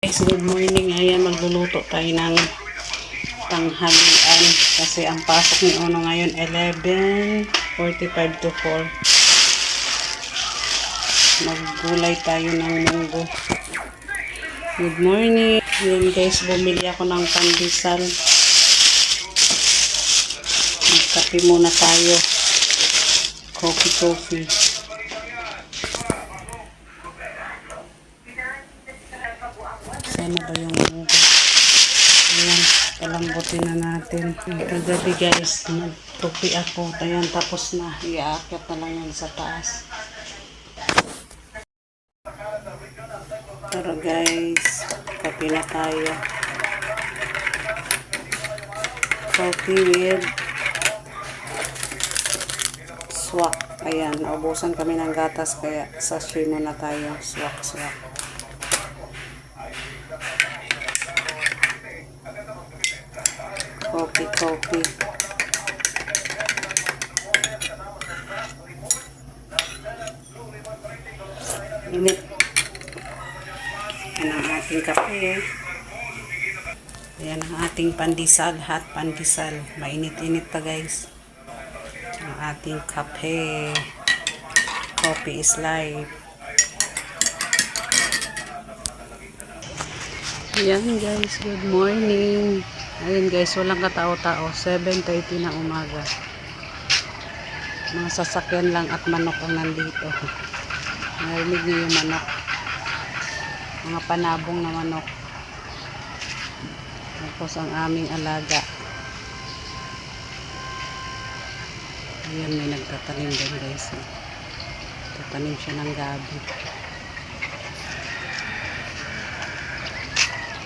Guys, good morning. Ayan, magluluto tayo ng tanghalian kasi ang pasok ni Uno ngayon 11:45 to 4. Maggulay tayo ng munggo. Good morning. Ayan guys, bumili ako ng pandesal. Magkape muna tayo. Coffee. Sana ba yung munggo? Ayan, palambutin na natin. Kagabi guys, nagtupi ako. Ayan, tapos na. Iaakyat na lang yan sa taas. Tara guys, kape na tayo. Coffee with swak. Ayan, naubusan kami ng gatas kaya sachet muna tayo. Swak. Coffee. Init. Yan ang ating kape. Ayan ang ating pandesal, hot pandesal. Mainit-init pa guys. Ang ating kape. Coffee is life. Ayan guys, good morning. Ayan guys, walang katao-tao. 7:30 na umaga. Mga sasakyan lang at manok ang nandito. Narinig niyo yung manok. Mga panabong na manok. Tapos ang aming alaga. Ayan, may nagtatanim din guys. Tatanim siya ng gabi.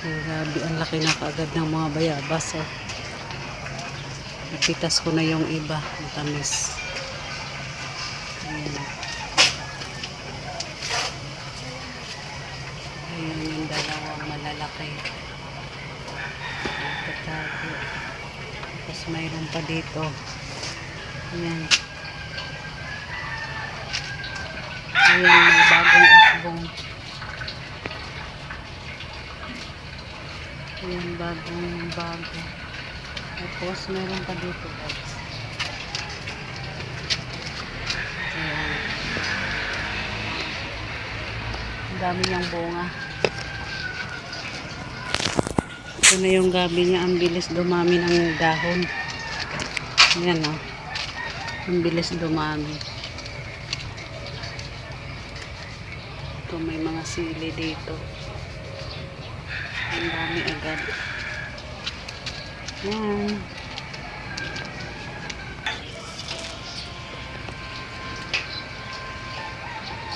Gabi, ang laki na kaagad ng mga bayabas. Oh. Napitas ko na yung iba. Matamis. Ayan. Ayan yung dalawang malalaki. Tatago. Tapos mayroon pa dito. Ayan. Ayan, may bagong usbong. Ayan, bago. Tapos meron pa dito guys. Ayan. Ang dami niyang bunga. Ito na yung gabi niya. Ang bilis dumami ng dahon. Ayan o. Ang bilis dumami. Ito may mga sili dito. Ang dami agad. Ayan.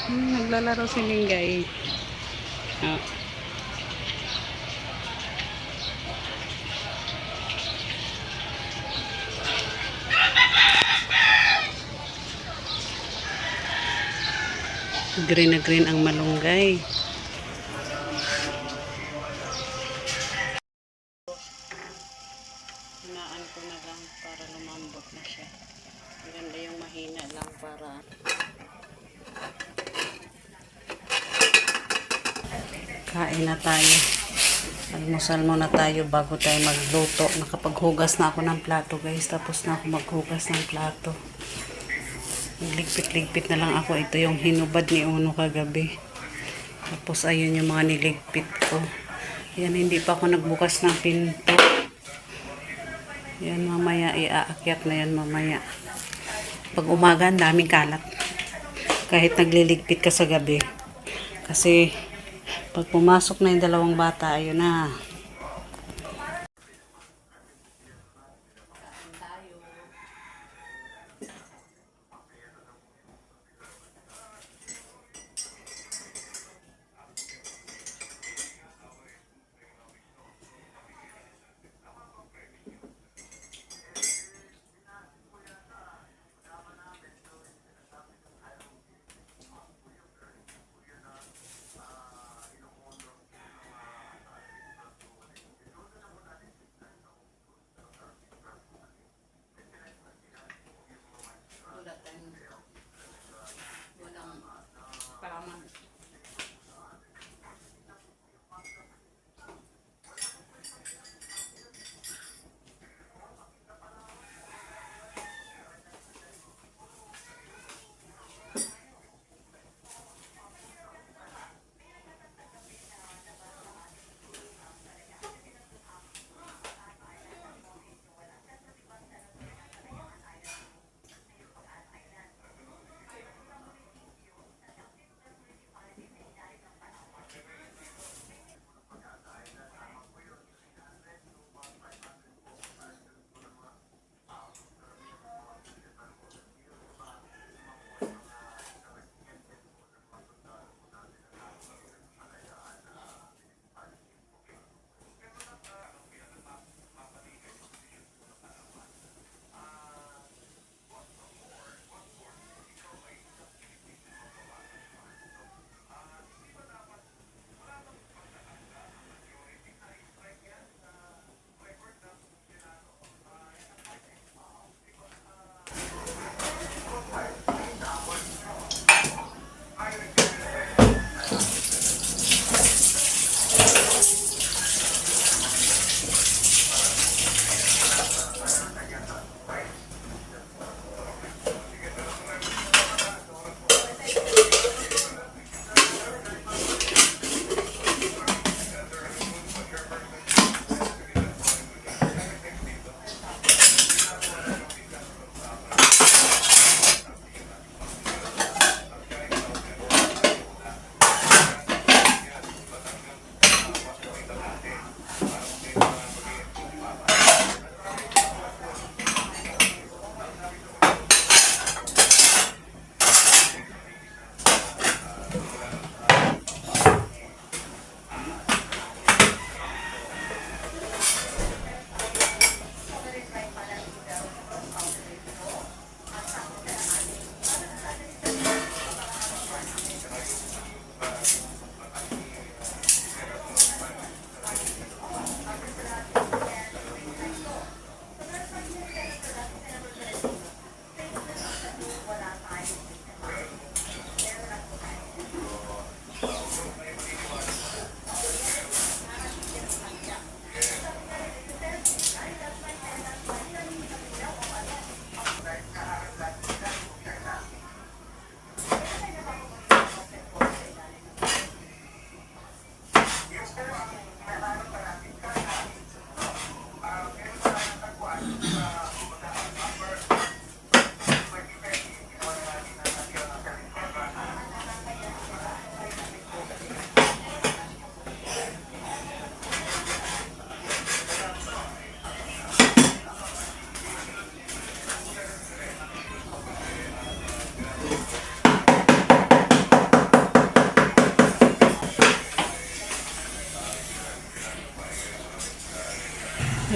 Naglalaro si Lingay. Oh. Green na green ang malunggay. Hinaan ko na lang para lumambot na siya. Maganda yung mahina lang para kain na tayo. Almusal muna tayo bago tayo magluto. Nakapaghugas na ako ng plato guys. Tapos na ako maghugas ng plato. Ligpit na lang ako. Ito yung hinubad ni Uno kagabi. Tapos ayun yung mga niligpit ko. Yan, hindi pa ako nagbukas ng pinto. Yan, mamaya iaakyat na yan mamaya. Pag umaga, ang daming kalat. Kahit nagliligpit ka sa gabi. Kasi pag pumasok na yung dalawang bata, ayun na.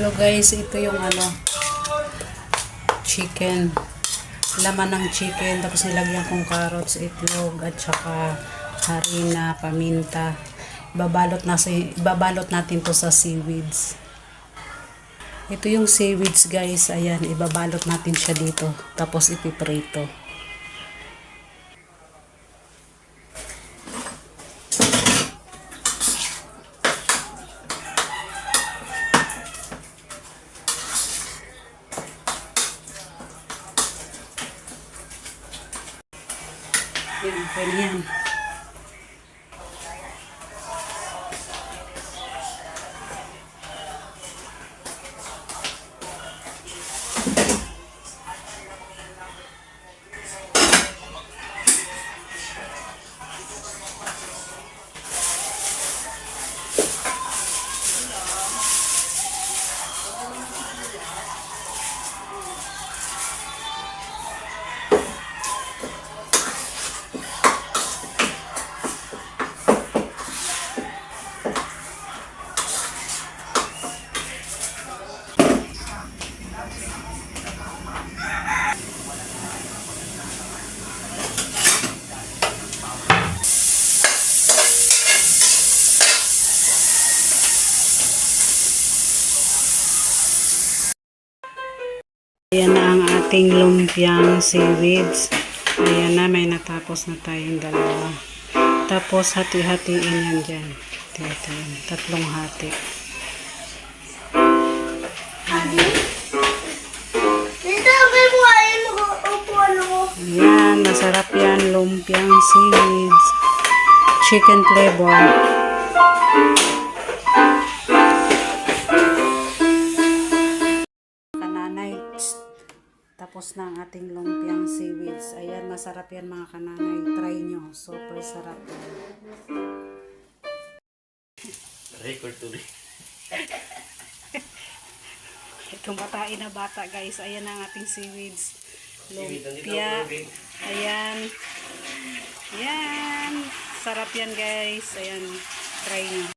Hello guys, ito yung chicken. Laman ng chicken, tapos nilagyan kong carrots, itlog, at saka harina, paminta. Ibabalot natin to sa seaweeds. Ito yung seaweeds guys, ayan, ibabalot natin siya dito. Tapos ipiprito. Yan, pwede yan. Ayan na ang ating lumpiang seaweeds. Ayan na, may natapos na tayong dalawa. Tapos, hati-hatiin yan dyan. Hati-hatiin. 3 hati. Ayan, masarap yan. Lumpiang seaweeds. Chicken flavor. Tapos na ang ating lumpiang seaweeds. Ayan, masarap yan mga kananay. Try nyo. Super sarap yan. Record to rin. Tumatain na bata guys. Ayan ang ating seaweeds. Lumpia. Ayan. Ayan. Sarap yan guys. Ayan. Try nyo.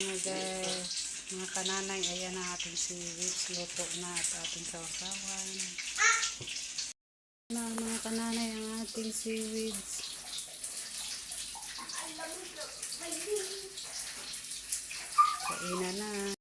Guys. Mga kananay, ayan ang ating seaweeds. Luto na at ating sausawan. Na mga kananay ang ating seaweeds. Kainan na.